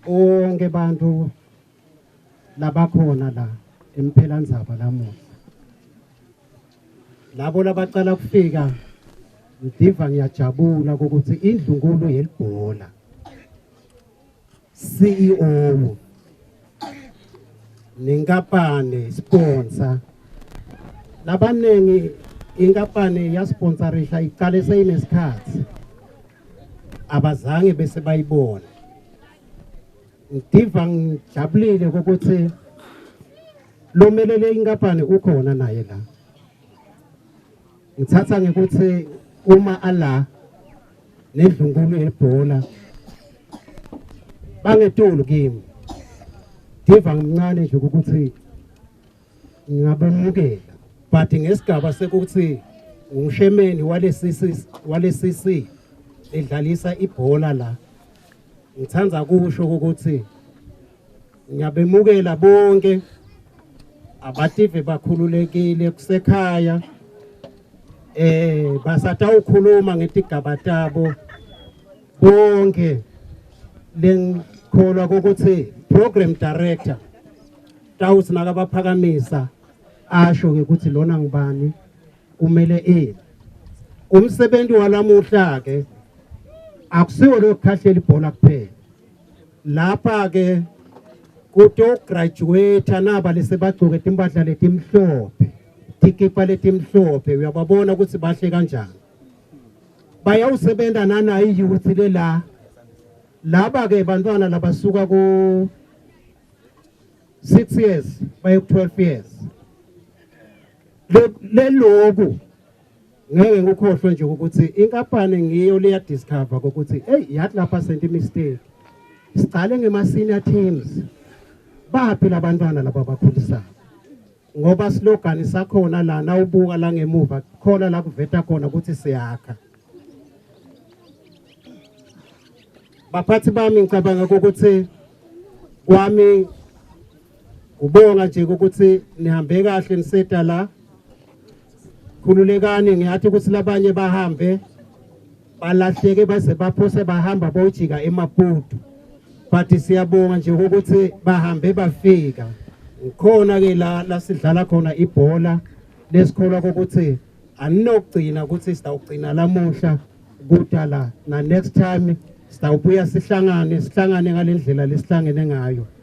onke bantu labakhona la emphelandzaba lamuhla. Labo labacala kufika ngidiva ngiyajabula ukuthi indlunkulu yelibhola CEO nenkampani sponsor labanengi inkampani yasponsorisha iqale seyinesikhathi abazange bese bayibona. Ngidiva ngijabulile ukuthi lo melele inkampani ukhona naye la. Ngithatha ngekuthi uma ala nedlunkulu yebhola bangetulu kimi diva ngimncane nje ukuthi ngingabamukela but ngesigaba sekuthi ngishemeni wale CC edlalisa ibhola la ngithanda kusho ukuthi ngiyabemukela bonke abative bakhululekile kusekhaya basata ukhuluma ngetigaba tabo bonke lengikholwa ukuthi program director tawuthi nakabaphakamisa asho ukuthi lona ngibani kumele umsebenzi walamuhla ke akusiwo lokukhahlela ibhola kuphela lapha ke kuto graduate naba lesebagcoke timpahla letimhlophe tikipa letimhlophe uyababona ukuthi bahle kanjani bayawusebenza nanayi youth lela laba ke bantwana labasuka ku 6 years baye ku 12 years leloku ngeke ngikhohlwe nje ukuthi inkampani ngiyo leya discover ukuthi yathi lapha sent mistake sicale ngema senior teams baphi labantwana laba bakhulisayo ngoba slogan sakhona la nawubuka la ngemuva khona la kuveta khona ukuthi siyakha. Baphathi bami ngicabanga ukuthi kwami ubonga nje ukuthi nihambe kahle niseta la khululekani ngiyathi ukuthi labanye bahambe balahleke base baphose bahamba bojika eMaputo but siyabonga nje ukuthi bahambe bafika khona ke la sidlala khona ibhola lesikholwa ukuthi aninokugcina ukuthi sitawugcina lamuhla kudala na next time sitawubuya sihlangane ngalendlela lesihlangene ngayo.